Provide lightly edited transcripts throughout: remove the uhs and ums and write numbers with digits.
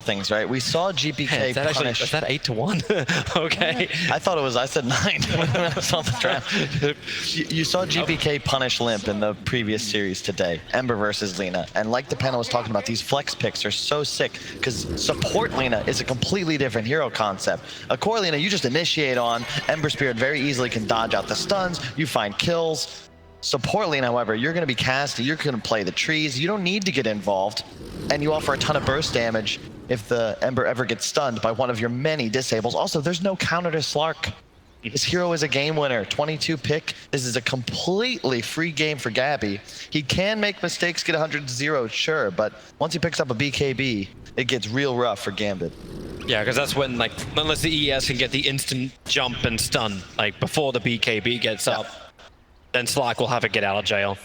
things, right? We saw GPK Is that actually, punish. is that 8-1? Okay. I thought it was, I said 9 when I saw the draft. You saw GPK punish Limp in the previous series today, Ember versus Lina. And like the panel was talking about, these flex picks are so sick because support Lina is a completely different hero concept. A core Lina, you just initiate on, Ember Spirit very easily can dodge out the stuns, you find kills. Support lane, however, you're going to be casting, you're going to play the trees, you don't need to get involved, and you offer a ton of burst damage if the Ember ever gets stunned by one of your many disables. Also, there's no counter to Slark. This hero is a game winner, 22 pick. This is a completely free game for Gabby. He can make mistakes, get 100-0, sure, but once he picks up a BKB, it gets real rough for Gambit. Yeah, because that's when, like, unless the ES can get the instant jump and stun, like, before the BKB gets up, then Slark will have to get out of jail.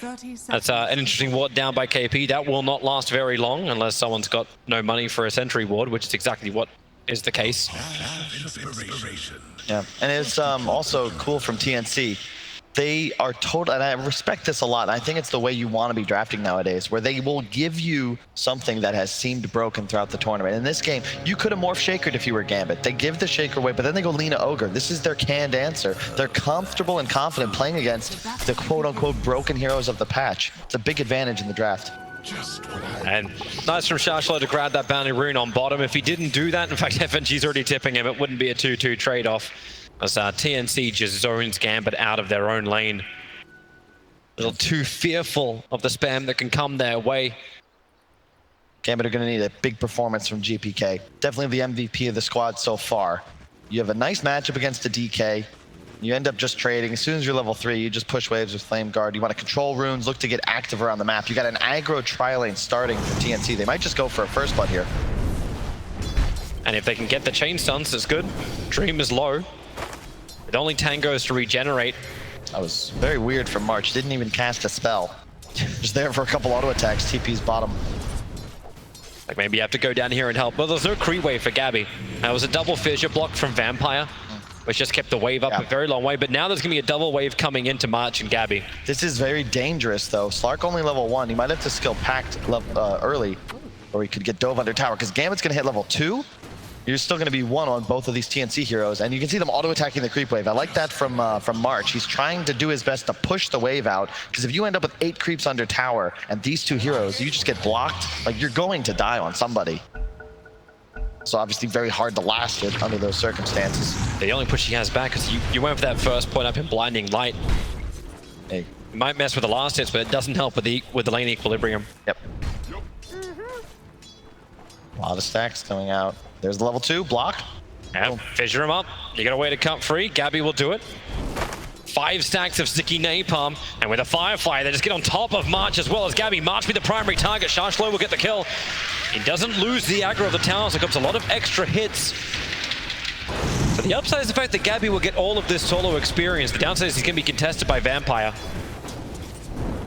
That's an interesting ward down by KP. That will not last very long unless someone's got no money for a sentry ward, which is exactly what is the case. Yeah, and it's also cool from TNC. They are total, and I respect this a lot. I think it's the way you want to be drafting nowadays, where they will give you something that has seemed broken throughout the tournament. In this game, you could have morphed Shakered if you were Gambit. They give the Shaker away, but then they go Lina Ogre. This is their canned answer. They're comfortable and confident playing against the quote-unquote broken heroes of the patch. It's a big advantage in the draft. And nice from Shashlo to grab that bounty rune on bottom. If he didn't do that, in fact, FNG's already tipping him, it wouldn't be a 2-2 trade-off. As TNC just zones Gambit out of their own lane. A little too fearful of the spam that can come their way. Gambit are going to need a big performance from GPK. Definitely the MVP of the squad so far. You have a nice matchup against the DK. You end up just trading. As soon as you're level 3, you just push waves with Flame Guard. You want to control runes, look to get active around the map. You got an aggro tri-lane starting for TNC. They might just go for a first blood here. And if they can get the chain stuns, it's good. Dream is low. It only tangos to regenerate. That was very weird from March. Didn't even cast a spell. Just there for a couple auto attacks. TP's bottom. Like maybe you have to go down here and help. Well, there's no creep wave for Gabby. That was a double fissure block from Vampire, which just kept the wave up a very long way. But now there's going to be a double wave coming into March and Gabby. This is very dangerous, though. Slark only level 1. He might have to skill packed early, or he could get dove under tower, because Gambit's going to hit level 2. You're still going to be 1 on both of these TNC heroes, and you can see them auto-attacking the creep wave. I like that from March. He's trying to do his best to push the wave out, because if you end up with 8 creeps under tower, and these 2 heroes, you just get blocked, like, you're going to die on somebody. So obviously very hard to last it under those circumstances. The only push he has back is you went for that first point up in Blinding Light. Hey. It might mess with the last hits, but it doesn't help with the lane equilibrium. Yep. A lot of stacks coming out. There's the level 2 block. And fissure him up. You got a way to cut free. Gabby will do it. 5 stacks of sticky napalm, and with a Firefly, they just get on top of March as well as Gabby. March be the primary target. Shashlo will get the kill. He doesn't lose the aggro of the tower, so it comes a lot of extra hits. So the upside is the fact that Gabby will get all of this solo experience. The downside is he's going to be contested by Vampire.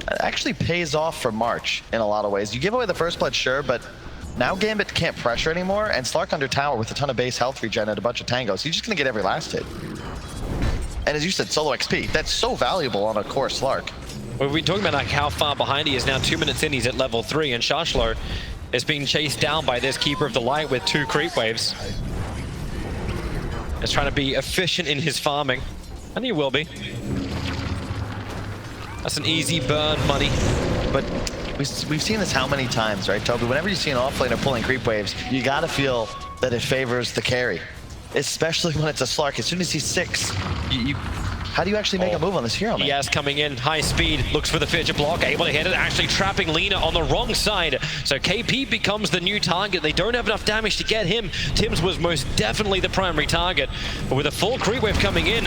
It actually pays off for March in a lot of ways. You give away the first blood, sure, but now Gambit can't pressure anymore, and Slark under tower with a ton of base health regen and a bunch of tangos. He's just going to get every last hit. And as you said, solo XP. That's so valuable on a core Slark. We've been talking about like how far behind he is now. 2 minutes in, he's at level 3, and Shashlo is being chased down by this Keeper of the Light with 2 creep waves. He's trying to be efficient in his farming, and he will be. That's an easy burn money. But we've seen this how many times, right, Toby? Whenever you see an offlaner pulling creep waves, you gotta feel that it favors the carry. Especially when it's a Slark. As soon as he's 6, how do you actually make a move on this hero, man? Yes, coming in, high speed, looks for the fissure block, able to hit it, actually trapping Lina on the wrong side. So KP becomes the new target. They don't have enough damage to get him. Tims was most definitely the primary target. But with a full creep wave coming in,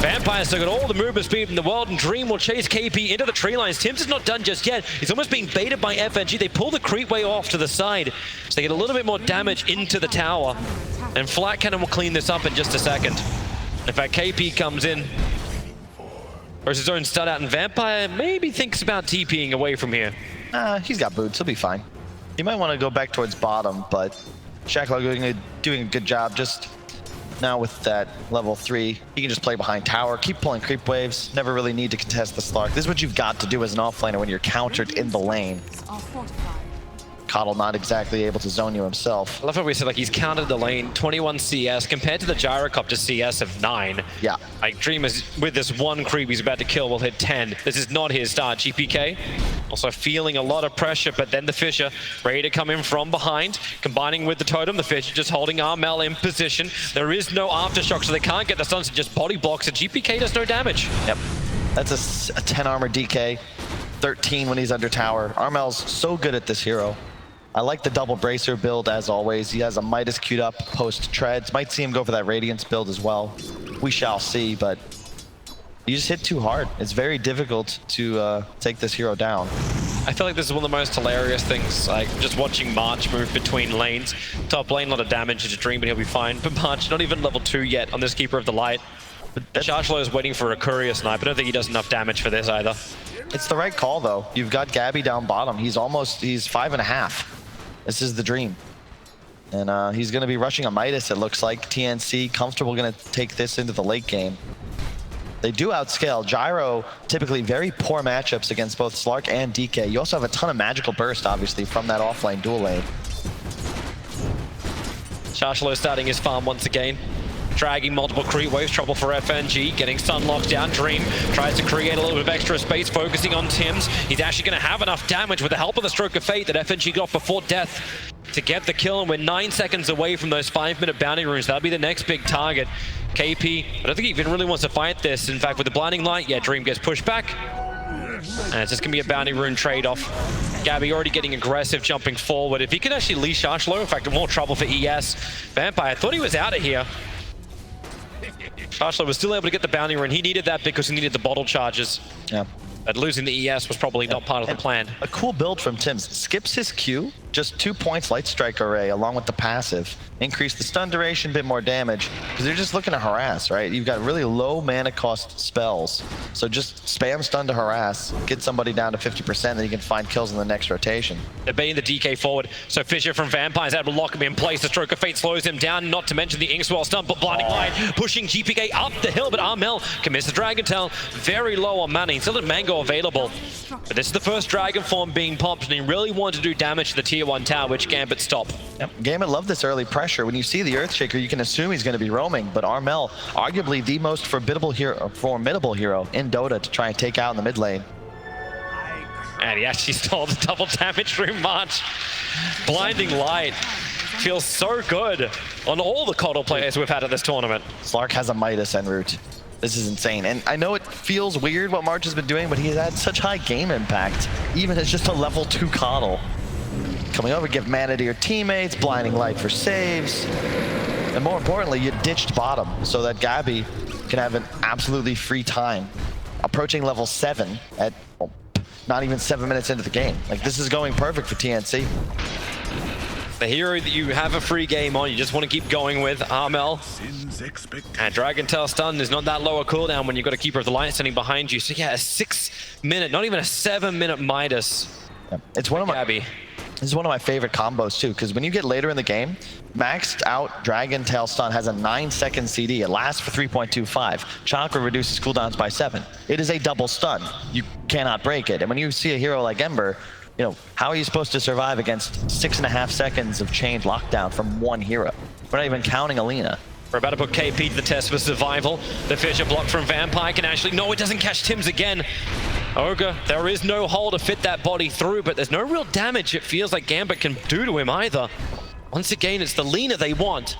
Vampire's still got all the movement speed in the world, and Dream will chase KP into the tree lines. Tims is not done just yet. He's almost being baited by FNG. They pull the creep way off to the side, so they get a little bit more damage into the tower. And Flat Cannon will clean this up in just a second. In fact, KP comes in, throws his own stud out, and Vampire maybe thinks about TPing away from here. He's got boots. He'll be fine. He might want to go back towards bottom, but Shacklow doing a good job. Just now with that level 3, he can just play behind tower, keep pulling creep waves, never really need to contest the Slark. This is what you've got to do as an offlaner when you're countered in the lane. Coddle not exactly able to zone you himself. I love how we said, like, he's countered the lane, 21 CS, compared to the Gyrocopter CS of 9. Yeah. Like, Dream is, with this one creep he's about to kill, will hit 10. This is not his start. GPK also feeling a lot of pressure, but then the Fissure ready to come in from behind, combining with the Totem. The Fissure just holding Armel in position. There is no aftershock, so they can't get the stuns. It just body blocks, and GPK does no damage. Yep. That's a 10 armor DK, 13 when he's under tower. Armel's so good at this hero. I like the double bracer build as always. He has a Midas queued up post treads. Might see him go for that Radiance build as well. We shall see, but you just hit too hard. It's very difficult to take this hero down. I feel like this is one of the most hilarious things, like just watching March move between lanes. Top lane, a lot of damage into Dream, but he'll be fine. But March, not even level 2 yet on this Keeper of the Light. Chargelo is waiting for a Courier Snipe. I don't think he does enough damage for this either. It's the right call though. You've got Gabby down bottom. He's 5.5. This is the Dream. And he's going to be rushing a Midas, it looks like. TNC comfortable going to take this into the late game. They do outscale. Gyro, typically very poor matchups against both Slark and DK. You also have a ton of magical burst, obviously, from that offlane dual lane. Chargelo starting his farm once again. Dragging multiple creep waves, trouble for FNG, getting stun locked down. Dream tries to create a little bit of extra space, focusing on Tims. He's actually going to have enough damage with the help of the Stroke of Fate that FNG got before death to get the kill, and we're 9 seconds away from those 5-minute bounty runes. That'll be the next big target. KP, I don't think he even really wants to fight this. In fact, with the Blinding Light, yeah, Dream gets pushed back. And it's just going to be a bounty rune trade-off. Gabby already getting aggressive, jumping forward. If he could actually leash Chargelo, in fact, more trouble for ES. Vampire, I thought he was out of here. Chargelo was still able to get the bounty rune. He needed that because he needed the bottle charges. Yeah. But losing the ES was probably not part of the plan. A cool build from Tims. Skips his Q, just 2 points Light Strike Array along with the passive. Increase the stun duration, bit more damage, because you're just looking to harass, right? You've got really low mana cost spells. So just spam stun to harass, get somebody down to 50%, then you can find kills in the next rotation. They're baiting the DK forward, so Fissure from Vampire is able to lock him in place. The Stroke of Fate slows him down, not to mention the Inkswell stun, but Blinding Light pushing GPK up the hill, but Armel commits the Dragon Tail, very low on mana. He still had Mango available, but this is the first Dragon form being popped, and he really wanted to do damage to the Tier 1 tower, which Gambit stopped. Yep. Gambit loved this early pressure. When you see the Earthshaker, you can assume he's going to be roaming, but Armel, arguably the most formidable hero in Dota to try and take out in the mid lane. And he actually stole the double damage through March. Blinding Light feels so good on all the Coddle players we've had at this tournament. Slark has a Midas en route. This is insane. And I know it feels weird what March has been doing, but he's had such high game impact, even as just a level 2 Coddle. Coming over, give mana to your teammates, Blinding Light for saves. And more importantly, you ditched bottom so that Gabby can have an absolutely free time. Approaching level 7 at not even 7 minutes into the game. Like, this is going perfect for TNC. The hero that you have a free game on, you just want to keep going with, Armel. And Dragon Tail stun is not that low a cooldown when you've got a Keeper of the Light standing behind you. So yeah, a 6-minute, not even a 7-minute Midas. Yeah. It's one of Gabby. This is one of my favorite combos too, because when you get later in the game, maxed out Dragon Tail stun has a 9-second CD. It lasts for 3.25. Chakra reduces cooldowns by 7. It is a double stun. You cannot break it. And when you see a hero like Ember, you know, how are you supposed to survive against 6.5 seconds of chained lockdown from one hero? We're not even counting Alina. We're about to put KP to the test for survival. The Fissure block from Vampire can actually... No, it doesn't catch Tims again. Ogre, there is no hole to fit that body through, but there's no real damage it feels like Gambit can do to him either. Once again, it's the Lina they want.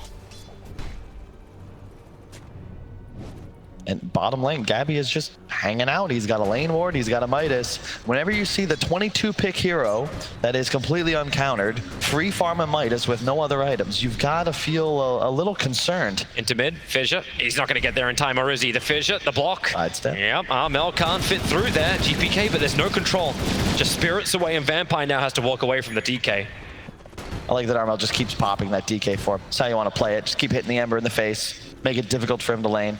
And bottom lane, Gabby is just hanging out. He's got a lane ward, he's got a Midas. Whenever you see the 22-pick hero that is completely uncountered, free farm a Midas with no other items, you've got to feel a little concerned. Into mid, Fissure. He's not going to get there in time, or is he? The Fissure, the block. Sidestep. Yep, Armel can't fit through there. GPK, but there's no control. Just spirits away, and Vampire now has to walk away from the DK. I like that Armel just keeps popping that DK for him. That's how you want to play it. Just keep hitting the Ember in the face. Make it difficult for him to lane.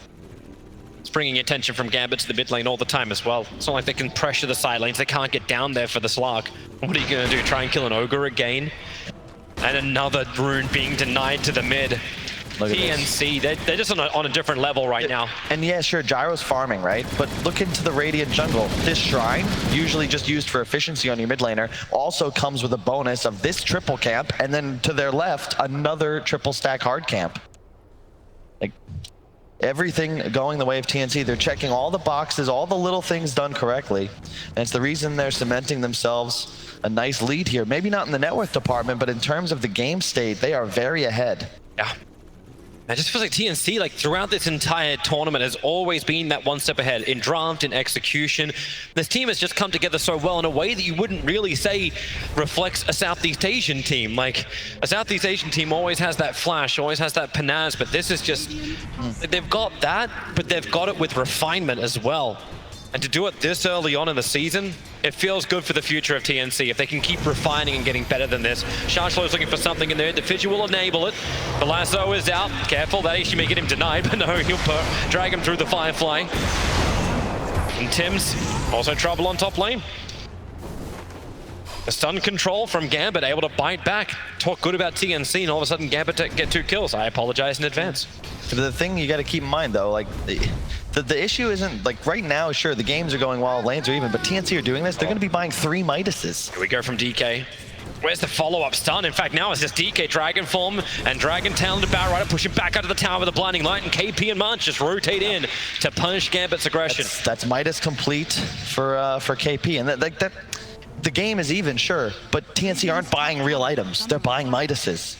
It's bringing attention from Gambit to the mid lane all the time as well. It's not like they can pressure the side lanes. They can't get down there for the Slark. What are you going to do? Try and kill an Ogre again? And another rune being denied to the mid. Look at TNC, they're just on a different level right now. And yeah, sure, Gyro's farming, right? But look into the Radiant jungle. This shrine, usually just used for efficiency on your mid laner, also comes with a bonus of this triple camp, and then to their left, another triple stack hard camp. Like, everything going the way of TNC. They're checking all the boxes, all the little things done correctly. And it's the reason they're cementing themselves a nice lead here. Maybe not in the net worth department, but in terms of the game state, they are very ahead. Yeah. It just feels like TNC, like throughout this entire tournament, has always been that one step ahead in draft, in execution. This team has just come together so well in a way that you wouldn't really say reflects a Southeast Asian team. Like, a Southeast Asian team always has that flash, always has that panache, but this is just, they've got that, but they've got it with refinement as well. And to do it this early on in the season, it feels good for the future of TNC. If they can keep refining and getting better than this. Sharshlo's looking for something in there. The Fidget will enable it. The lasso is out. Careful, that actually may get him denied, but no, he'll drag him through the Firefly. And Tim's also trouble on top lane. The stun control from Gambit, able to bite back. Talk good about TNC, and all of a sudden Gambit get 2 kills. I apologize in advance. The thing you got to keep in mind, though, like, the issue isn't, like, right now, sure, the games are going well, lanes are even, but TNC are doing this, they're going to be buying 3 Midases. Here we go from DK. Where's the follow-up stun? In fact, now it's just DK Dragon Form and Dragon Talented Batrider pushing back out of the tower with a blinding light, and KP and Munch just rotate in to punish Gambit's aggression. That's Midas complete for KP, and that the game is even, sure, but TNC aren't buying real items. They're buying Midases.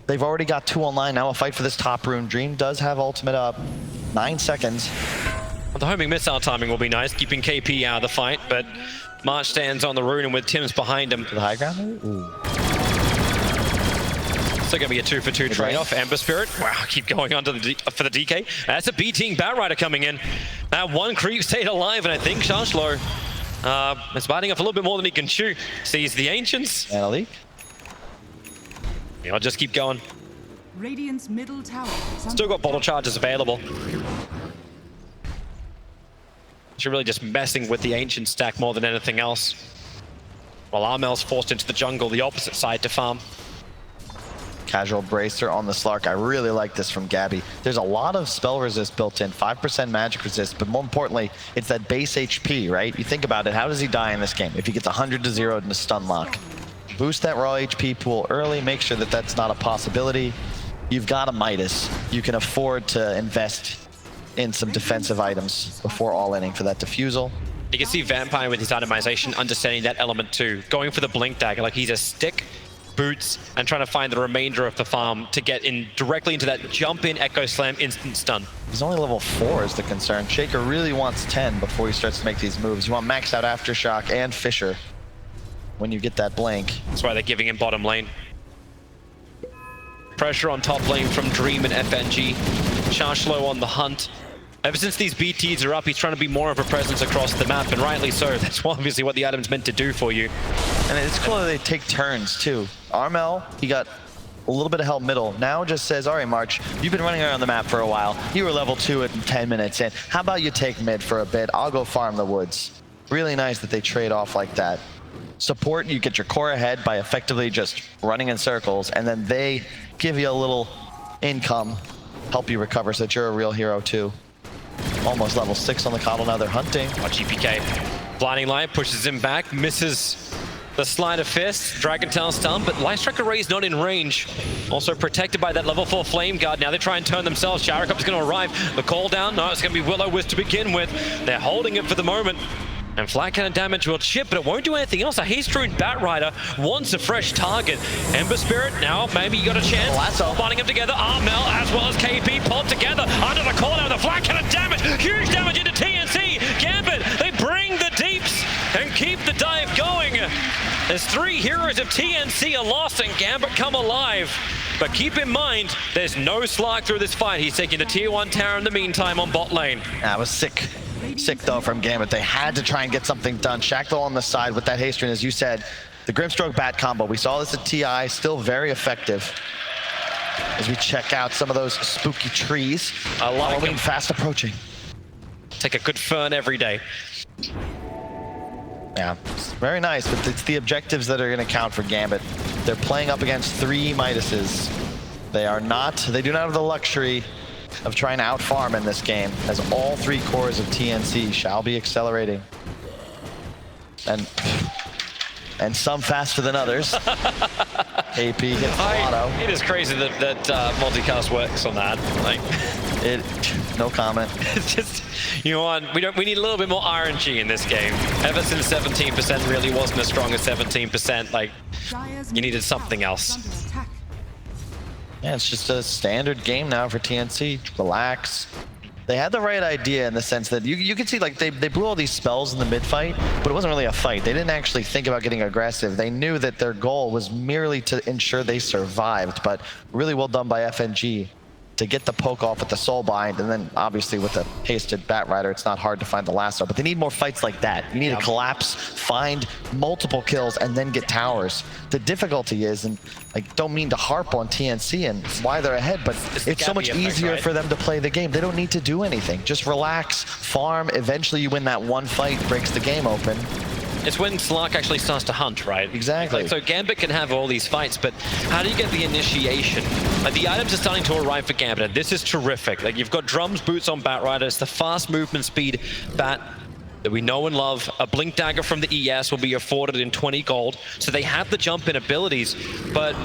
They've already got 2 online. Now a fight for this top rune. Dream does have ultimate up. 9 seconds. Well, the homing missile timing will be nice, keeping KP out of the fight, but March stands on the rune and with Tim's behind him. To the high ground? Ooh. Still gonna be a 2-for-2 trade-off. Ember Spirit, wow, keep going on to for the DK. That's a beating Batrider coming in. That one creep stayed alive, and I think Sharshlo is biting off a little bit more than he can chew. Sees the Ancients. And a leak. Yeah, I'll just keep going. Radiant's middle tower. Still got bottle charges available. She's really just messing with the Ancient stack more than anything else. While Armel's forced into the jungle, the opposite side to farm. Casual bracer on the Slark. I really like this from Gabby. There's a lot of spell resist built in, 5% magic resist, but more importantly, it's that base HP, right? You think about it, how does he die in this game? If he gets 100 to 0 in a stun lock. Boost that raw HP pool early, make sure that that's not a possibility. You've got a Midas. You can afford to invest in some defensive items before all-inning for that defusal. You can see Vampire with his itemization understanding that element too. Going for the Blink Dagger, like he's a stick, boots, and trying to find the remainder of the farm to get in directly into that jump-in Echo Slam instant stun. He's only level 4 is the concern. Shaker really wants 10 before he starts to make these moves. You want maxed out Aftershock and Fisher when you get that blink. That's why they're giving him bottom lane. Pressure on top lane from Dream and FNG. Sharshlo on the hunt. Ever since these BTs are up, he's trying to be more of a presence across the map, and rightly so. That's obviously what the item's meant to do for you. And it's cool that they take turns, too. Armel, he got a little bit of help middle. Now just says, all right, March, you've been running around the map for a while. You were level 2 in 10 minutes in. How about you take mid for a bit? I'll go farm the woods. Really nice that they trade off like that. Support, you get your core ahead by effectively just running in circles, and then they give you a little income, help you recover so that you're a real hero too. Almost level 6 on the coddle, now they're hunting. Oh, GPK. Blinding Light pushes him back, misses the Sleight of Fist, Dragon Tail stun, but Light Strike Array is not in range. Also protected by that level 4 Flame Guard. Now they try and turn themselves. Gyrocopter's going to arrive. The call down, no, it's going to be Will-O-Wisp to begin with. They're holding it for the moment. And flat cannon damage will chip, but it won't do anything else. A haste-runed Batrider wants a fresh target. Ember Spirit, now maybe you got a chance. Lasso. Bonding them together. Armel as well as KP pod together. Under the call down, the flat cannon damage. Huge damage into TNC. Gambit, they bring the deeps and keep the dive going. As 3 heroes of TNC are lost and Gambit come alive. But keep in mind, there's no Slark through this fight. He's taking the tier 1 tower in the meantime on bot lane. That was sick. Sick though from Gambit. They had to try and get something done. Shackle on the side with that haste rune, as you said. The Grimstroke Bat combo. We saw this at TI, still very effective. As we check out some of those spooky trees. Halloween fast approaching. Take a good fern every day. Yeah, it's very nice, but it's the objectives that are going to count for Gambit. They're playing up against 3 Midases. They are not, they do not have the luxury of trying to outfarm in this game, as all 3 cores of TNC shall be accelerating. And some faster than others. AP hits auto. It is crazy that multicast works on that. Like, no comment. it's just, you know what, we need a little bit more RNG in this game. Ever since 17% really wasn't as strong as 17%, like, you needed something else. Yeah, it's just a standard game now for TNC. Relax. They had the right idea in the sense that you can see, like, they blew all these spells in the mid-fight, but it wasn't really a fight. They didn't actually think about getting aggressive. They knew that their goal was merely to ensure they survived, but really well done by FNG to get the poke off with the soul bind, and then obviously with the hasted Bat Rider, it's not hard to find the lasso, but they need more fights like that. You need to collapse, find multiple kills, and then get towers. The difficulty is, and I don't mean to harp on TNC and why they're ahead, but it's so much easier for them to play the game. They don't need to do anything. Just relax, farm, eventually you win that one fight, breaks the game open. It's when Slark actually starts to hunt, right? Exactly. Like, so Gambit can have all these fights, but how do you get the initiation? Like, the items are starting to arrive for Gambit, and this is terrific. Like, you've got drums, boots on Bat Rider. It's the fast movement speed Bat that we know and love. A Blink Dagger from the ES will be afforded in 20 gold. So they have the jump in abilities, but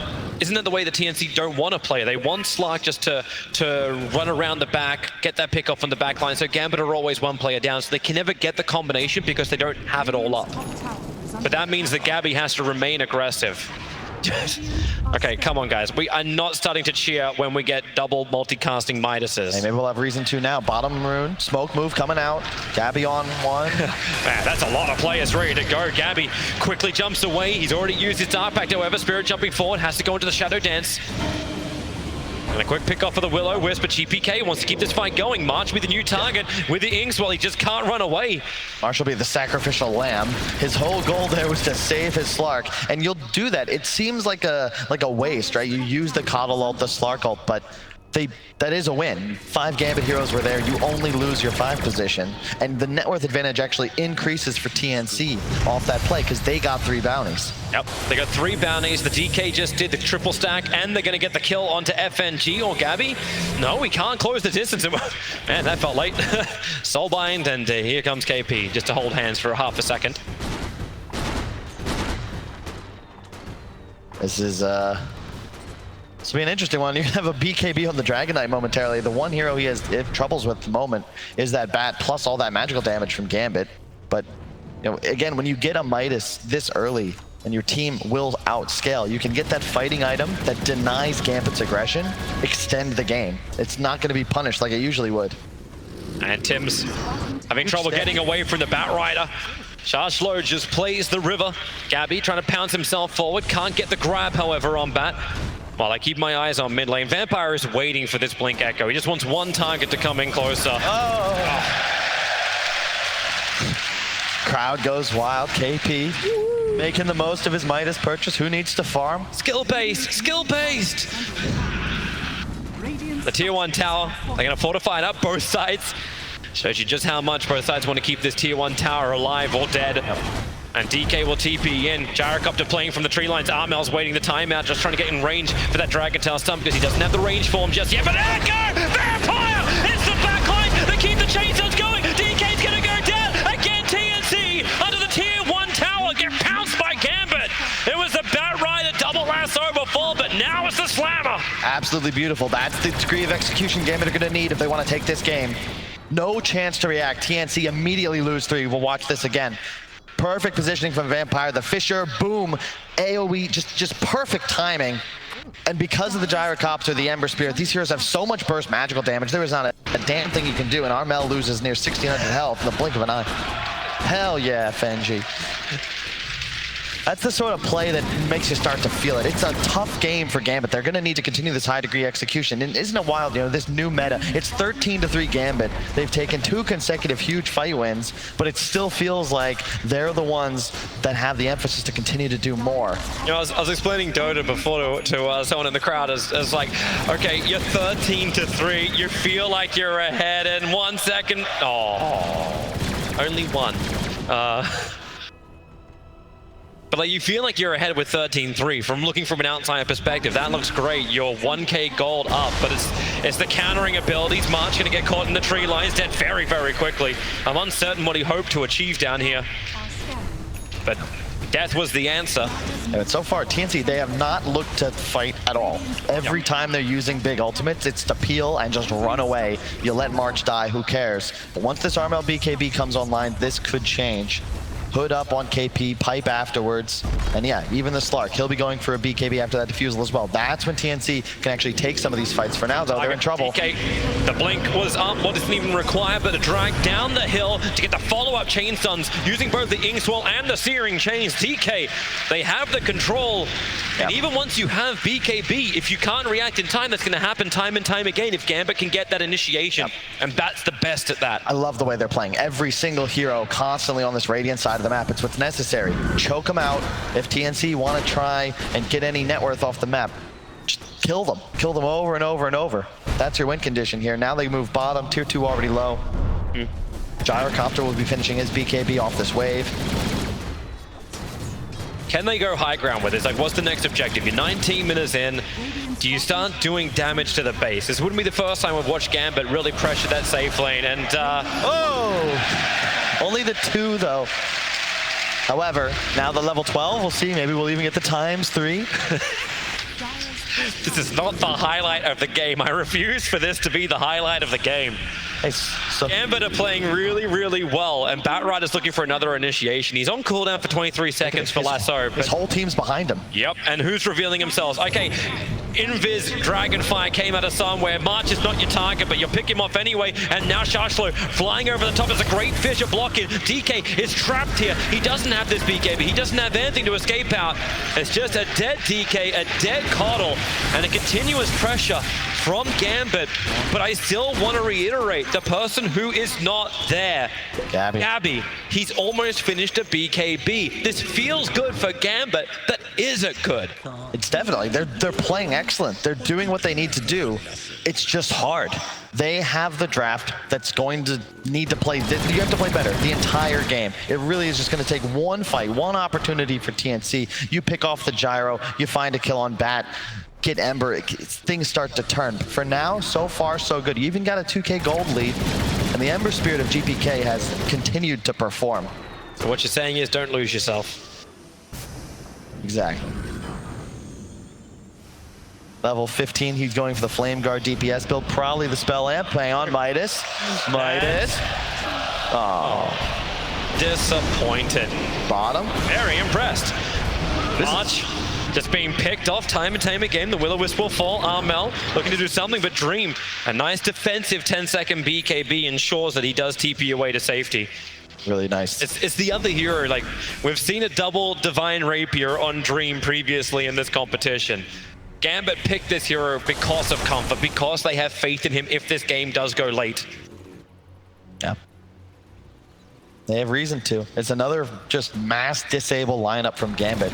isn't that the way the TNC don't want to play? They want Slark just to run around the back, get that pick off on the back line. So Gambit are always one player down, so they can never get the combination because they don't have it all up. But that means that Gabby has to remain aggressive. Okay, come on, guys. We are not starting to cheer when we get double multicasting Midases. Hey, maybe we'll have reason to now. Bottom rune, smoke move coming out. Gabby on one. Man, that's a lot of players ready to go. Gabby quickly jumps away. He's already used his Dark Pact, however. Spirit jumping forward, has to go into the Shadow Dance. And a quick pick off of the Willow. Whisper GPK wants to keep this fight going. March with the new target with the Inks while he just can't run away. Marsh will be the sacrificial lamb. His whole goal there was to save his Slark, and you'll do that. It seems like a waste, right? You use the Coddle ult, the Slark ult, but that is a win. 5 Gambit heroes were there. You only lose your 5 position, and the net worth advantage actually increases for TNC off that play because they got 3 bounties. Yep, they got 3 bounties. The DK just did the triple stack, and they're going to get the kill onto FNG or Gabby. No, we can't close the distance. Man, that felt late. Soulbind, and here comes KP just to hold hands for half a second. This will be an interesting one. You have a BKB on the Dragon Knight momentarily. The one hero he has troubles with at the moment is that Bat, plus all that magical damage from Gambit. But, you know, again, when you get a Midas this early, and your team will outscale, you can get that fighting item that denies Gambit's aggression, extend the game. It's not going to be punished like it usually would. And Tim's having trouble getting away from the Bat Rider. Shashlo just plays the river. Gabby trying to pounce himself forward. Can't get the grab, however, on Bat. While I keep my eyes on mid lane, Vampire is waiting for this Blink Echo. He just wants one target to come in closer. Crowd goes wild. KP making the most of his Midas purchase. Who needs to farm? Skill-based, skill-based. The tier 1 tower, they're going to fortify it up both sides. Shows you just how much both sides want to keep this tier 1 tower alive or dead. And DK will TP in. Gyrocopter playing from the tree lines. Armel's waiting the timeout, just trying to get in range for that Dragon Tail stun because he doesn't have the range for him just yet. But Echo! Vampire! It's the backline! They keep the chainsaws going! DK's gonna go down! Again, TNC under the tier 1 tower get pounced by Gambit! It was the Bat Rider double lasso before, but now it's the Slammer! Absolutely beautiful. That's the degree of execution Gambit are gonna need if they want to take this game. No chance to react. TNC immediately lose 3. We'll watch this again. Perfect positioning from Vampire. The Fisher, boom, AoE, just perfect timing. And because of the Gyrocopter, the Ember Spirit, these heroes have so much burst magical damage, there is not a damn thing you can do, and Armel loses near 1,600 health in the blink of an eye. Hell yeah, FNG. That's the sort of play that makes you start to feel it. It's a tough game for Gambit. They're going to need to continue this high degree execution. And isn't it wild, you know, this new meta, it's 13-3 Gambit. They've taken 2 consecutive huge fight wins, but it still feels like they're the ones that have the emphasis to continue to do more. You know, I was explaining Dota before to someone in the crowd as like, okay, you're 13-3, you feel like you're ahead in 1 second. Oh. Only one. But like, you feel like you're ahead with 13-3 from looking from an outside perspective. That looks great. You're 1k gold up, but it's the countering abilities. March going to get caught in the tree lines, dead very, very quickly. I'm uncertain what he hoped to achieve down here, but death was the answer. And so far, TNC, they have not looked to fight at all. Every time they're using big ultimates, it's to peel and just run away. You let March die, who cares? But once this RML BKB comes online, this could change. Hood up on KP, pipe afterwards. And yeah, even the Slark, he'll be going for a BKB after that defusal as well. That's when TNC can actually take some of these fights. For now, though, they're in trouble. DK, the blink was up, what isn't even required, but a drag down the hill to get the follow-up chain stuns, using both the Ink Swell and the Searing Chains. DK, they have the control. And even once you have BKB, if you can't react in time, that's going to happen time and time again if Gambit can get that initiation. And that's the best at that. I love the way they're playing. Every single hero constantly on this Radiant side of the map. It's what's necessary. Choke them out. If TNC want to try and get any net worth off the map, just kill them. Kill them over and over and over. That's your win condition here. Now they move bottom. Tier 2 already low. Gyrocopter will be finishing his BKB off this wave. Can they go high ground with this? Like, what's the next objective? You're 19 minutes in. Do you start doing damage to the base? This wouldn't be the first time we've watched Gambit really pressure that safe lane. And, oh! Only the 2, though. However, now the level 12, we'll see. Maybe we'll even get the ×3. This is not the highlight of the game. I refuse for this to be the highlight of the game. So Gambit are playing really, really well, and Batrider is looking for another initiation. He's on cooldown for 23 seconds for Lasso. His whole team's behind him. Yep, and who's revealing themselves? Okay, Invis Dragonfire came out of somewhere. March is not your target, but you'll pick him off anyway. And now Shashlo flying over the top. There's a great Fissure blocking. DK is trapped here. He doesn't have this BKB. He doesn't have anything to escape out. It's just a dead DK, a dead Coddle, and a continuous pressure from Gambit. But I still want to reiterate, the person who is not there, Gabby, he's almost finished a BKB. This feels good for Gambit, but is it good? It's definitely, they're playing excellent. They're doing what they need to do. It's just hard. They have the draft that's going to need to play, you have to play better the entire game. It really is just going to take one fight, one opportunity for TNC. You pick off the Gyro, you find a kill on Bat, get Ember, things start to turn. But for now, so far, so good. You even got a 2k gold lead, and the Ember Spirit of GPK has continued to perform. So what you're saying is don't lose yourself. Exactly. Level 15, he's going for the Flame Guard DPS build, probably the Spell Amp. Hang on, Midas. Midas. Oh. Disappointed. Bottom. Very impressed. March just being picked off time and time again. The Will-O-Wisp will fall. Armel looking to do something, but Dream, a nice defensive 10-second BKB, ensures that he does TP away to safety. Really nice. It's the other hero. Like, we've seen a double Divine Rapier on Dream previously in this competition. Gambit picked this hero because of comfort, because they have faith in him if this game does go late. Yeah. They have reason to. It's another just mass disable lineup from Gambit.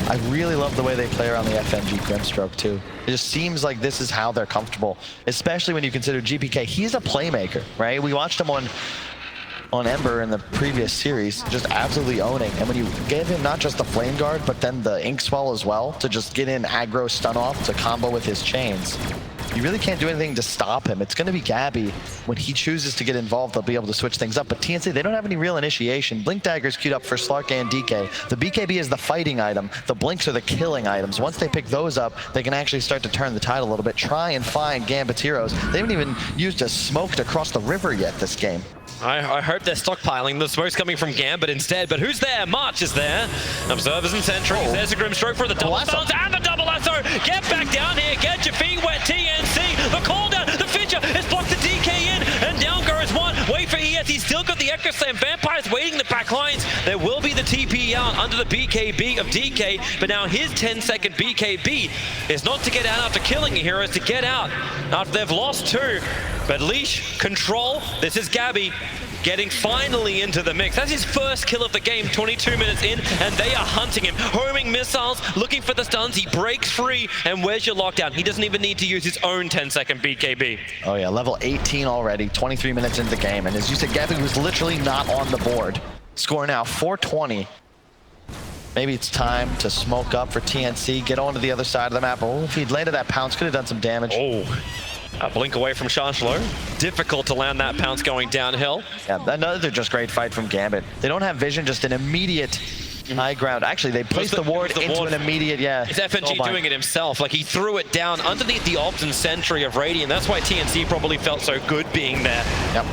I really love the way they play around the FNG Grimstroke too. It just seems like this is how they're comfortable, especially when you consider GPK. He's a playmaker, right? We watched him on Ember in the previous series, just absolutely owning. And when you give him not just the Flame Guard, but then the Ink Swell as well, to just get in aggro stun off to combo with his chains, you really can't do anything to stop him. It's going to be Gabby. When he chooses to get involved, they'll be able to switch things up. But TNC, they don't have any real initiation. Blink Dagger's queued up for Slark and DK. The BKB is the fighting item. The Blinks are the killing items. Once they pick those up, they can actually start to turn the tide a little bit, try and find Gambit's heroes. They haven't even used a smoke to cross the river yet this game. I hope they're stockpiling. The smoke's coming from Gambit instead, but who's there? March is there. Observers and sentries. Oh. There's a Grimstroke for the double stuns and the double lasso. Get back down here. Get your feet wet, TNC. The call down. The Fidger has blocked the DK in, and down goes one. Wait for ES. He's still got the Echo Slam. Vampire's waiting the back lines. There will be the TP out under the BKB of DK, but now his 10-second BKB is not to get out after killing a hero, it's to get out after they've lost two. But Leash, control, this is Gabby getting finally into the mix. That's his first kill of the game, 22 minutes in, and they are hunting him. Homing missiles, looking for the stuns, he breaks free, and where's your lockdown? He doesn't even need to use his own 10-second BKB. Oh yeah, level 18 already, 23 minutes into the game, and as you said, Gabby was literally not on the board. Score now 420. Maybe it's time to smoke up for TNC, get onto the other side of the map. Oh, if he'd landed that pounce, could have done some damage. Oh, a blink away from Shashlo. Difficult to land that pounce going downhill. Yeah, another just great fight from Gambit. They don't have vision, just an immediate high ground. Actually, they placed the ward into an immediate, It's FNG doing it himself. Like, he threw it down underneath the Obs and Sentry of Radiant. That's why TNC probably felt so good being there. Yep.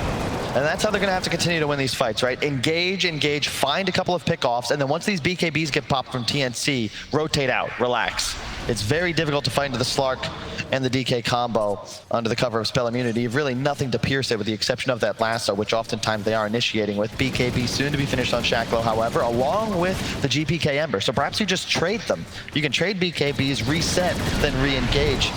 And that's how they're going to have to continue to win these fights, right? Engage, find a couple of pickoffs, and then once these BKBs get popped from TNC, rotate out, relax. It's very difficult to fight into the Slark and the DK combo under the cover of spell immunity. You've really nothing to pierce it with the exception of that lasso, which oftentimes they are initiating with. BKB soon to be finished on Shaklo, however, along with the GPK Ember. So perhaps you just trade them. You can trade BKBs, reset, then re-engage.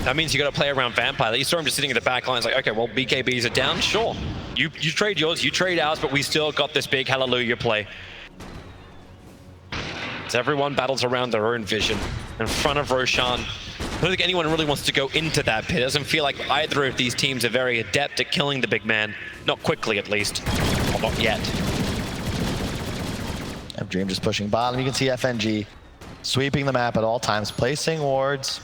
That means you got to play around Vampire. You saw him just sitting in the back line. It's like, okay, well, BKBs are down, sure. You trade yours, you trade ours, but we still got this big hallelujah play. As everyone battles around their own vision in front of Roshan. I don't think anyone really wants to go into that pit. It doesn't feel like either of these teams are very adept at killing the big man. Not quickly, at least. Well, not yet. Dream just pushing bottom. You can see FNG sweeping the map at all times, placing wards,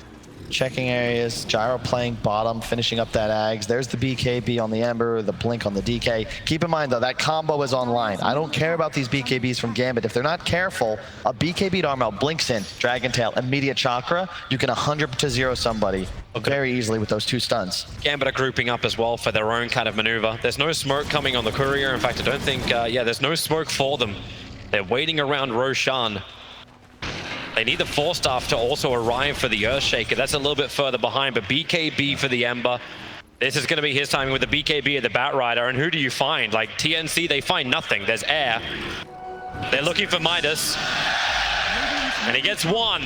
checking areas. Gyro playing bottom, finishing up that Ags. There's the BKB on the Ember, the blink on the DK. Keep in mind, though, that combo is online. I don't care about these BKBs from Gambit. If they're not careful, a BKB to Armel blinks in, Dragon Tail, immediate chakra. You can 100-0 somebody very easily with those two stuns. Gambit are grouping up as well for their own kind of maneuver. There's no smoke coming on the courier. In fact, I don't think, there's no smoke for them. They're waiting around Roshan. They need the Force Staff to also arrive for the Earthshaker. That's a little bit further behind, but BKB for the Ember. This is going to be his timing with the BKB at the Batrider. And who do you find? Like TNC, they find nothing. There's air. They're looking for Midas. And he gets one.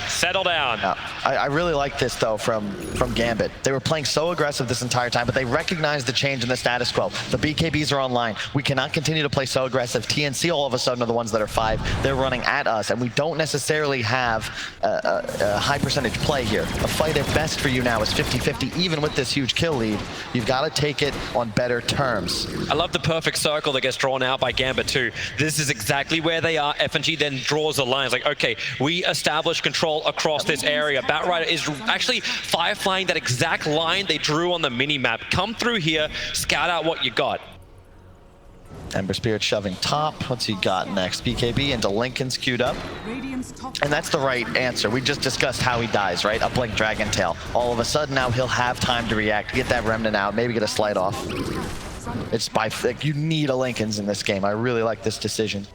Settle down. I really like this, though, from Gambit. They were playing so aggressive this entire time, but they recognized the change in the status quo. The BKBs are online. We cannot continue to play so aggressive. TNC all of a sudden are the ones that are 5. They're running at us, and we don't necessarily have a high percentage play here. A fight at best for you now is 50-50, even with this huge kill lead. You've got to take it on better terms. I love the perfect circle that gets drawn out by Gambit, too. This is exactly where they are. FNG then draws a line. It's like, okay, we establish control across this area. Batrider is actually fireflying that exact line they drew on the mini-map. Come through here, scout out what you got. Ember Spirit shoving top. What's he got next? BKB into Lincoln's queued up. And that's the right answer. We just discussed how he dies, right? Up like Dragon Tail. All of a sudden now he'll have time to react, get that Remnant out, maybe get a Slight off. It's by thick. You need a Lincoln's in this game. I really like this decision.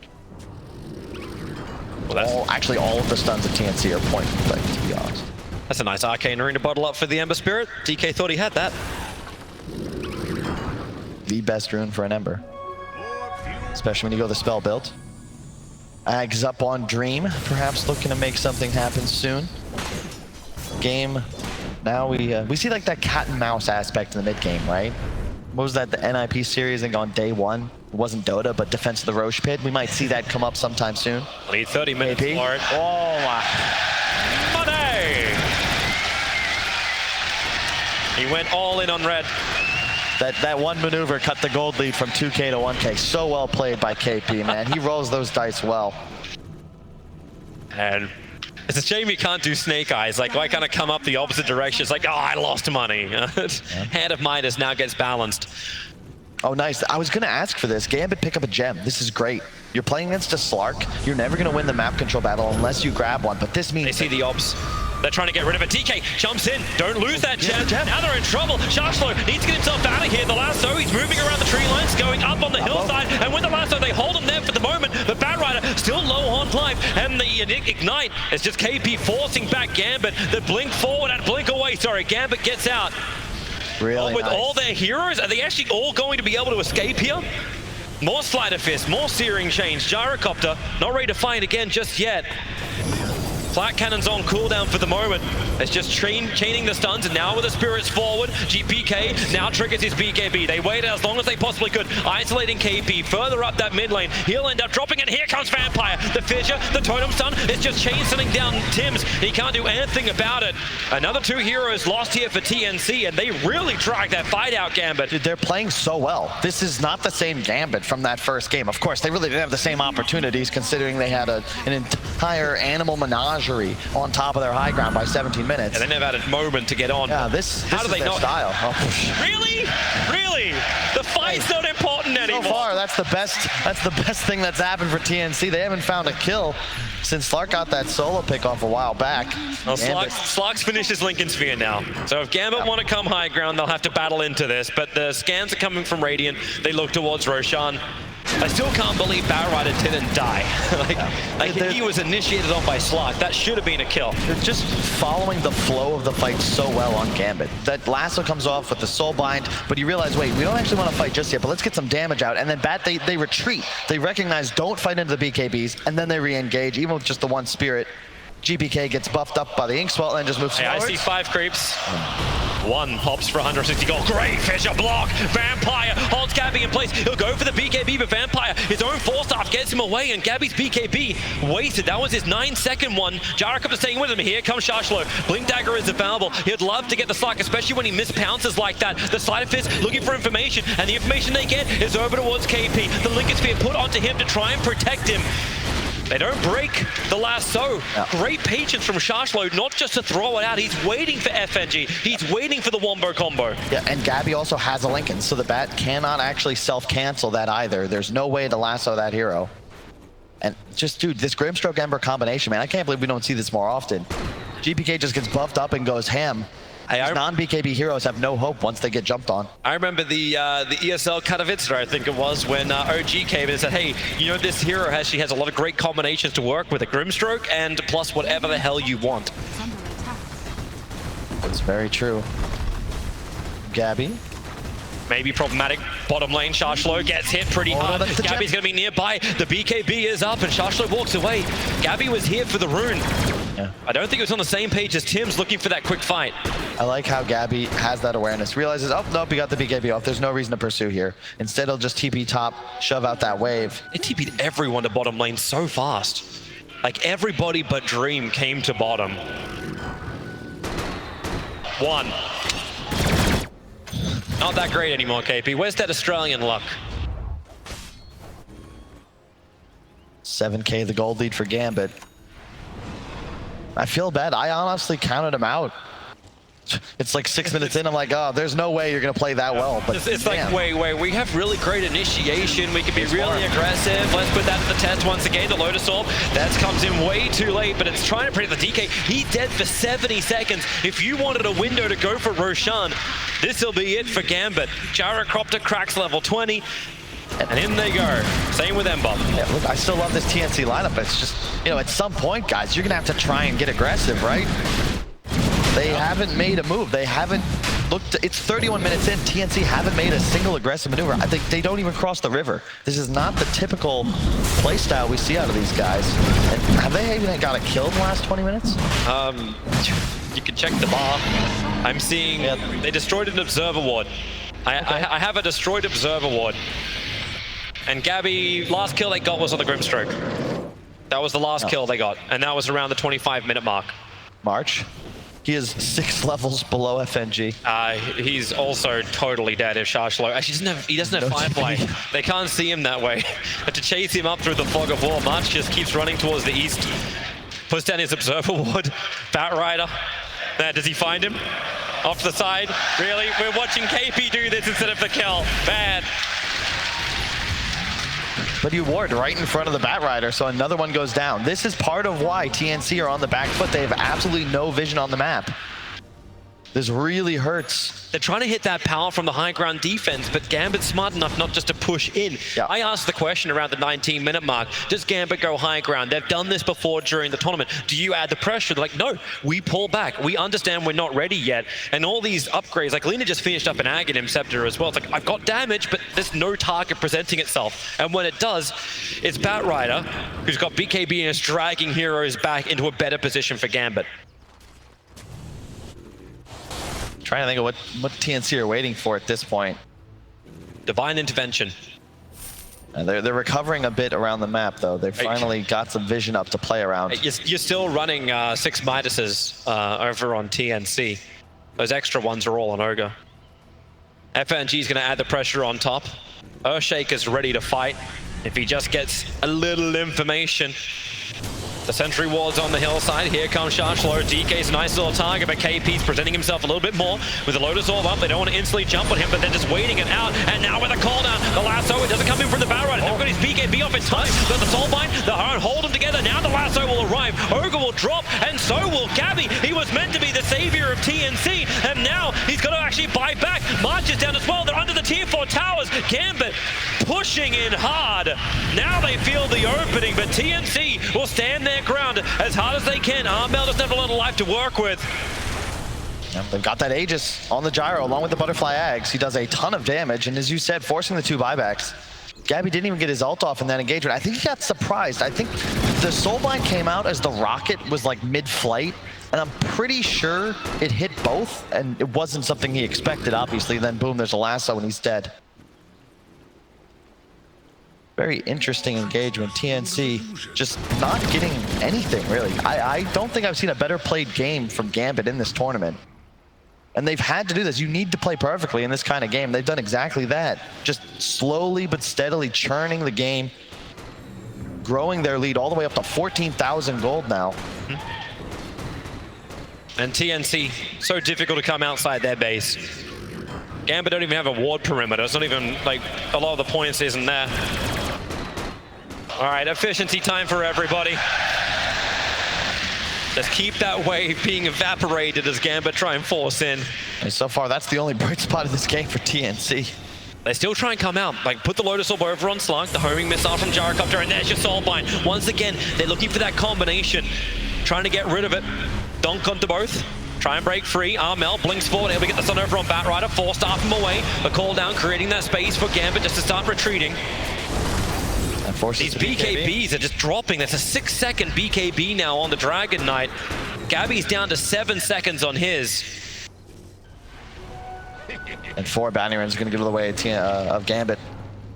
Well, actually, all of the stuns of TNC are point blank, to be honest. That's a nice Arcane Rune to bottle up for the Ember Spirit. DK thought he had that. The best rune for an Ember. Especially when you go the spell build. Ags up on Dream, perhaps looking to make something happen soon. Game, now we see like that cat and mouse aspect in the mid game, right? What was that, the NIP series, I think on day 1? It wasn't Dota, but Defense of the Roche Pit. We might see that come up sometime soon. We need 30 minutes for it. Oh, my. Money! He went all in on red. That one maneuver cut the gold lead from 2K to 1K. So well played by KP, man. He rolls those dice well. And it's a shame you can't do Snake Eyes. Like, why can't I come up the opposite direction? It's like, oh, I lost money. Hand of Midas now gets balanced. Oh, nice. I was going to ask for this. Gambit pick up a gem. This is great. You're playing against a Slark. You're never going to win the map control battle unless you grab one, but this means... They see the Obs. They're trying to get rid of it. DK jumps in. Don't lose that gem. Now they're in trouble. Shashlo needs to get himself out of here. The lasso, he's moving around the tree lines, going up on the hillside, and with the lasso, they hold him there for the moment. The Batrider still low on life, and the Ignite is just KP forcing back Gambit. The blink forward and blink away. Sorry, Gambit gets out. Really with nice. all their heroes, are they actually all going to be able to escape here? More Sleight of Fist, more Searing Chains, Gyrocopter, not ready to fight again just yet. Flat Cannon's on cooldown for the moment. It's just chaining the stuns, and now with the spirits forward, GPK now triggers his BKB. They waited as long as they possibly could, isolating KP further up that mid lane. He'll end up dropping, and here comes Vampire. The Fissure, the Totem Stun, is just chain stunning down Tims. He can't do anything about it. Another 2 heroes lost here for TNC, and they really dragged that fight out, Gambit. Dude, they're playing so well. This is not the same Gambit from that first game. Of course, they really didn't have the same opportunities, considering they had an entire animal menagerie on top of their high ground by 17 minutes. And they never had a moment to get on. Yeah, this How is do they their not? style. Oh. Really? Really? The fight's not important anymore. So far, that's the best thing that's happened for TNC. They haven't found a kill since Slark got that solo pick off a while back. Well, Slark's finished his Lincoln Sphere now. So if Gambit want to come high ground, they'll have to battle into this. But the scans are coming from Radiant. They look towards Roshan. I still can't believe Batrider didn't die. He was initiated on by Slark. That should have been a kill. They're just following the flow of the fight so well on Gambit. That lasso comes off with the soul bind, but you realize, wait, we don't actually want to fight just yet, but let's get some damage out. And then they retreat. They recognize, don't fight into the BKBs, and then they re-engage, even with just the one spirit. GPK gets buffed up by the ink swell and just moves forward. I see 5 creeps. 1 pops for 160 gold. Great Fissure block. Vampire holds Gabby in place. He'll go for the BKB, but Vampire, his own 4-star gets him away, and Gabby's BKB wasted. That was his 9-second one. Gyrocopter staying with him. Here comes Shashlo. Blink Dagger is available. He'd love to get the Slark, especially when he mispounces like that. The Sleight of Fist looking for information, and the information they get is over towards KP. The Lincoln Sphere put onto him to try and protect him. They don't break the lasso. Yeah. Great patience from Shashlo, not just to throw it out. He's waiting for FNG. He's waiting for the wombo combo. Yeah, and Gabby also has a Lincoln, so the bat cannot actually self-cancel that either. There's no way to lasso that hero. And just, dude, this Grimstroke Ember combination, man, I can't believe we don't see this more often. GPK just gets buffed up and goes ham. Non-BKB heroes have no hope once they get jumped on. I remember the ESL Katowice, I think it was, when OG came in and said, hey, you know, this hero has a lot of great combinations to work with, a Grimstroke and plus whatever the hell you want. That's very true. Gabby. Maybe problematic bottom lane. Shashlo gets hit pretty hard. Gabby's going to be nearby. The BKB is up and Shashlo walks away. Gabby was here for the rune. Yeah. I don't think it was on the same page as Tim's looking for that quick fight. I like how Gabby has that awareness. Realizes, oh, nope, he got the BKB off. There's no reason to pursue here. Instead, he'll just TP top, shove out that wave. It TP'd everyone to bottom lane so fast. Like, everybody but Dream came to bottom. 1. Not that great anymore, KP. Where's that Australian luck? 7K the gold lead for Gambit. I feel bad. I honestly counted him out. It's like 6 minutes in, I'm like, oh, there's no way you're going to play that well. But it's like, wait, we have really great initiation. We can be really aggressive. Let's put that to the test once again. The Lotus Orb, that comes in way too late, but it's trying to predict the DK. He's dead for 70 seconds. If you wanted a window to go for Roshan, this'll be it for Gambit. Gyrocopter cracks level 20. And in they go. Same with Ember. Yeah, look, I still love this TNC lineup. It's just, you know, at some point, guys, you're going to have to try and get aggressive, right? They haven't made a move. They haven't looked. It's 31 minutes in. TNC haven't made a single aggressive maneuver. I think they don't even cross the river. This is not the typical playstyle we see out of these guys. And have they even got a kill in the last 20 minutes? You can check the bar. I'm seeing they destroyed an Observer Ward. I have a destroyed Observer Ward. And Gabby, last kill they got was on the Grimstroke. That was the last kill they got. And that was around the 25-minute mark. March. He is 6 levels below FNG. He's also totally dead if Shashlo. Actually, he doesn't have Firefly. They can't see him that way. But to chase him up through the fog of war, March just keeps running towards the east. Puts down his Observer Ward. Batrider. Does he find him? Off the side. Really? We're watching KP do this instead of the kill. Bad. But you ward right in front of the Batrider, so another one goes down. This is part of why TNC are on the back foot. They have absolutely no vision on the map. This really hurts. They're trying to hit that power from the high ground defense, but Gambit's smart enough not just to push in. Yeah. I asked the question around the 19-minute mark, does Gambit go high ground? They've done this before during the tournament. Do you add the pressure? They're like, no, we pull back. We understand we're not ready yet. And all these upgrades, like Lina just finished up an Aghanim Scepter as well. It's like, I've got damage, but there's no target presenting itself. And when it does, it's Batrider, who's got BKB and is dragging heroes back into a better position for Gambit. Trying to think of what TNC are waiting for at this point. Divine Intervention. And they're recovering a bit around the map, though. They've finally got some vision up to play around. You're still running 6 Midases over on TNC. Those extra ones are all on Ogre. FNG is going to add the pressure on top. Earthshaker's ready to fight if he just gets a little information. The sentry ward's on the hillside. Here comes Sharshlo. DK's a nice little target, but KP's presenting himself a little bit more. With the Lotus Orb up, they don't want to instantly jump on him, but they're just waiting it out. And now with a call down, the lasso, it doesn't come in from the Batrider. They've got his BKB off in time. Got the Soulbind, the Heron hold them together. Now the lasso will arrive. Ogre will drop, and so will Gabby. He was meant to be the savior of TNC, and now he's got to actually buy back. March is down as well. They're under the tier 4 towers. Gambit pushing in hard. Now they feel the opening, but TNC will stand their ground as hard as they can. Armel doesn't have a lot of life to work with. Yep, they've got that Aegis on the Gyro along with the Butterfly Ags. He does a ton of damage, and as you said, forcing the 2 buybacks. Gabby didn't even get his ult off in that engagement. I think he got surprised. I think the Soulbind came out as the rocket was like mid-flight, and I'm pretty sure it hit both, and it wasn't something he expected, obviously. Then boom, there's a lasso and he's dead. Very interesting engagement. TNC just not getting anything, really. I don't think I've seen a better played game from Gambit in this tournament. And they've had to do this. You need to play perfectly in this kind of game. They've done exactly that. Just slowly but steadily churning the game, growing their lead all the way up to 14,000 gold now. And TNC, so difficult to come outside their base. Gambit don't even have a ward perimeter. It's not even, like, a lot of the points isn't there. All right, efficiency time for everybody. Just keep that wave being evaporated as Gambit try and force in. And so far, that's the only bright spot of this game for TNC. They still try and come out, like put the Lotus Orb over on Slug, the homing missile from Gyrocopter, and there's your Soulbind. Once again, they're looking for that combination, trying to get rid of it. Donk onto both. Try and break free. Armel blinks forward, able to get the stun over on Batrider, forced off him away. The call down, creating that space for Gambit just to start retreating. These BKBs are just dropping. There's a 6-second BKB now on the Dragon Knight. Gabby's down to 7 seconds on his. And 4 bounty runs are going to get out of the way of Gambit.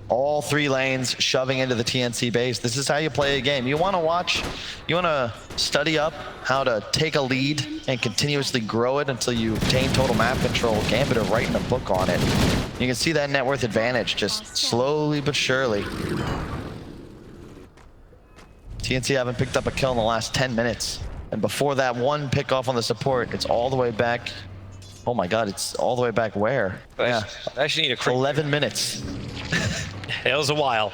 All 3 lanes shoving into the TNC base. This is how you play a game. You want to watch, you want to study up how to take a lead and continuously grow it until you obtain total map control. Gambit are writing a book on it. You can see that net worth advantage just slowly but surely. TNC haven't picked up a kill in the last 10 minutes. And before that one pick off on the support, it's all the way back. Oh my God, it's all the way back where? Yeah. I actually need a 11 minutes. It was a while.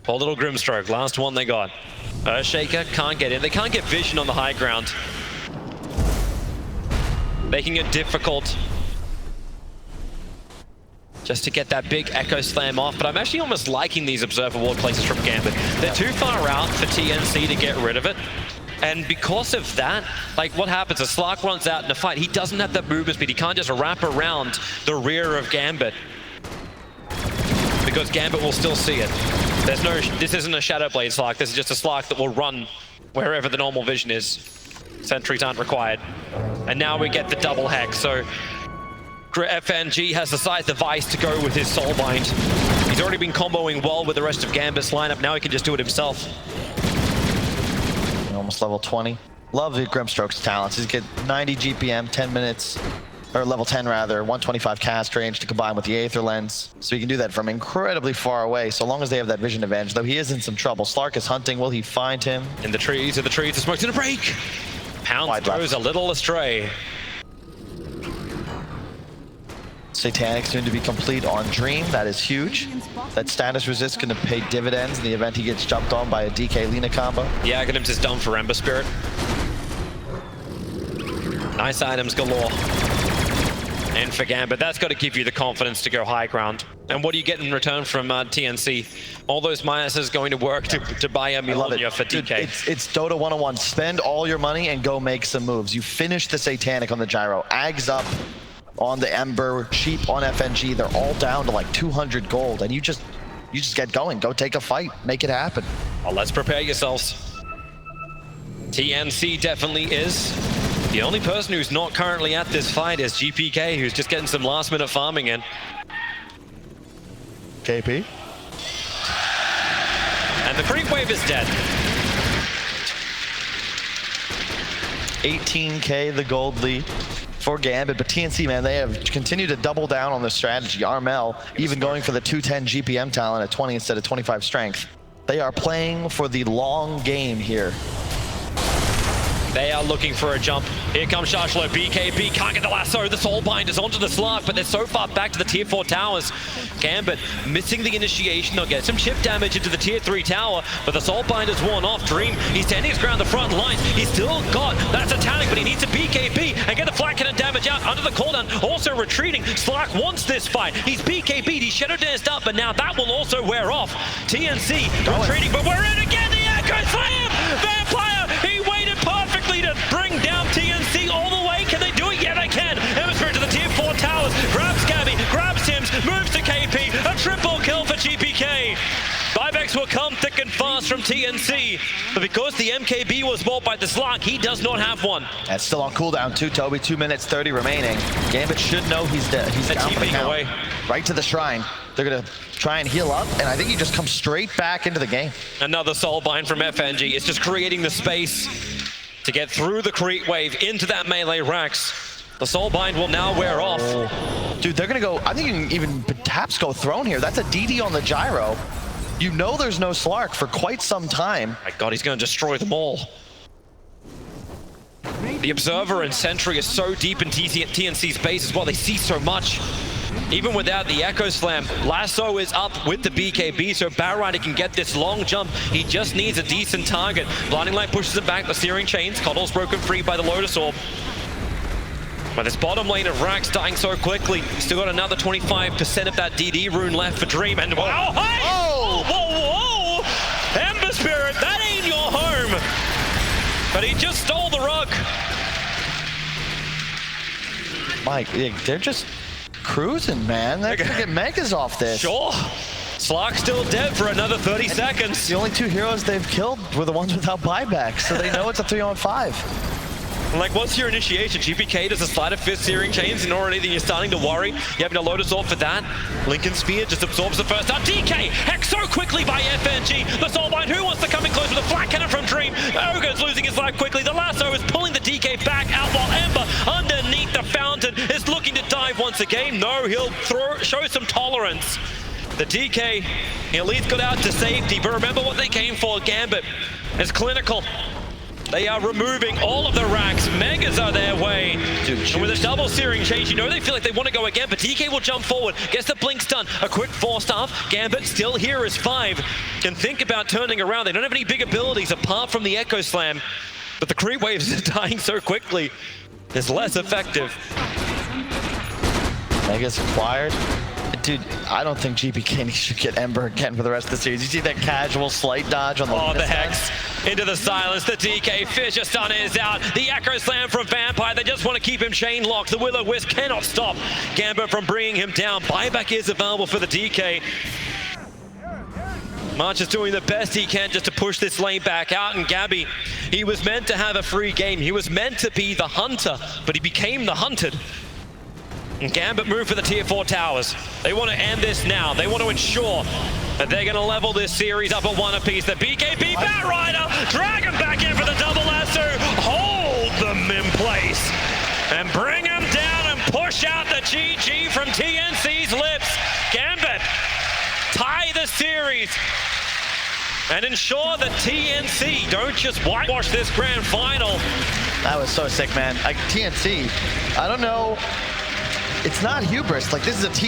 Poor little Grimstroke, last one they got. Earthshaker can't get in. They can't get vision on the high ground. Making it difficult just to get that big Echo Slam off, but I'm actually almost liking these Observer Ward places from Gambit. They're too far out for TNC to get rid of it. And because of that, like what happens, as Slark runs out in a fight, he doesn't have that movement speed. He can't just wrap around the rear of Gambit, because Gambit will still see it. There's no, this isn't a Shadow Blade Slark, this is just a Slark that will run wherever the normal vision is. Sentries aren't required. And now we get the double hex, so FNG has the Scythe device to go with his Soulbind. He's already been comboing well with the rest of Gambit's lineup, now he can just do it himself. Almost level 20. Love the Grimstroke's talents. He's get 90 GPM, 10 minutes, or level 10 rather, 125 cast range to combine with the Aether Lens. So he can do that from incredibly far away, so long as they have that vision advantage, though he is in some trouble. Slark is hunting, will he find him? In the trees, the smoke's gonna break! Pounds goes a little astray. Satanic soon to be complete on Dream, that is huge. That status resist gonna pay dividends in the event he gets jumped on by a DK Lina combo. Yeah, Aghanims is done for Ember Spirit. Nice items galore. And for Gambit, that's got to give you the confidence to go high ground. And what do you get in return from TNC? All those minuses going to work to buy a Millennia for DK. Dude, it's Dota 101. Spend all your money and go make some moves. You finish the Satanic on the Gyro. Ags up on the Ember. Sheep on FNG. They're all down to like 200 gold. And you just get going. Go take a fight. Make it happen. Well, let's prepare yourselves. TNC definitely is. The only person who's not currently at this fight is GPK, who's just getting some last-minute farming in. KP. And the creep wave is dead. 18k the gold lead for Gambit, but TNC, man, they have continued to double down on the strategy. Armel even going for the 210 GPM talent at 20 instead of 25 strength. They are playing for the long game here. They are looking for a jump. Here comes Shashlo. BKB can't get the lasso. The Soulbind is onto the Slark, but they're so far back to the tier 4 towers. Gambit missing the initiation. They'll get some chip damage into the tier 3 tower, but the Soulbind is worn off. Dream, he's standing his ground the front lines. He's still got that Satanic, but he needs a BKB and get the flat cannon damage out under the cooldown. Also retreating. Slark wants this fight. He's BKB'd. He's shadow danced up, but now that will also wear off. TNC retreating, but we're in again. The Echo Slam! Vampire! He waited perfectly to bring down TNC all the way. Can they do it? Yeah, they can. Hemisphere to the tier 4 towers. Grabs Gabby, grabs Tims, moves to KP. A triple kill for GPK. Buybacks will come thick and fast from TNC, but because the MKB was bought by the Slark, he does not have one. That's still on cooldown too, Toby. 2 minutes 30 remaining. Gambit should know he's dead. He's down for the count. Away. Right to the shrine. They're gonna try and heal up, and I think he just comes straight back into the game. Another Soulbind from FNG. It's just creating the space to get through the creep wave into that melee Rax. The Soulbind will now wear off. Dude, they're gonna go, I think you can even perhaps go throne here. That's a DD on the Gyro. You know there's no Slark for quite some time. My God, he's gonna destroy them all. The Observer and Sentry is so deep in TNC's base as well. They see so much. Even without the Echo Slam, Lasso is up with the BKB, so Batrider can get this long jump. He just needs a decent target. Blinding Light pushes him back, the Searing Chains. Coddle's broken free by the Lotus Orb. But this bottom lane of Rax dying so quickly. Still got another 25% of that DD rune left for Dream. And wow, hey! Oh! Whoa, whoa! Ember Spirit, that ain't your home! But he just stole the rug. Mike, they're just cruising, man. They're gonna get megas off this. Sure. Slark's still dead for another 30 seconds. The only 2 heroes they've killed were the ones without buyback, so they know it's a 3-on-5. Like, what's your initiation? GPK does a sleight of fist Searing Chains, and already then you're starting to worry. You have no Lotus Orb for that. Lincoln Spear just absorbs the first up. DK hacked so quickly by FNG. The Soulbind, who wants to come in close with a flat cannon from Dream? Ogre's losing his life quickly. The Lasso is pulling the DK back out while Ember underneath the fountain is looking to dive once again. No, he'll show some tolerance. The DK, he at least got out to safety, but remember what they came for. Gambit is clinical. They are removing all of the Rax. Megas are their way. Dude, and with a double Searing Change, you know they feel like they want to go again, but DK will jump forward, gets the blink stun, a quick 4-staff. Gambit still here is 5. Can think about turning around. They don't have any big abilities apart from the Echo Slam, but the creep waves are dying so quickly. It's less effective. Megas acquired. Dude, I don't think GPK should get Ember again for the rest of the series. You see that casual slight dodge on the the Hex into the silence. The DK Fisher stun is out. The Echo Slam from Vampire. They just want to keep him chain locked. The Will-O-Wisp cannot stop Gambit from bringing him down. Buyback is available for the DK. March is doing the best he can just to push this lane back out. And Gabby, he was meant to have a free game. He was meant to be the hunter, but he became the hunted. And Gambit moved for the tier 4 towers. They want to end this now. They want to ensure that they're going to level this series up at 1 apiece. The BKB Batrider, drag him back in for the double lasso, hold them in place, and bring him down and push out the GG from TNC's lips. Gambit tie the series and ensure that TNC don't just whitewash this grand final. That was so sick, man. Like, TNC, I don't know. It's not hubris. Like, this is a team.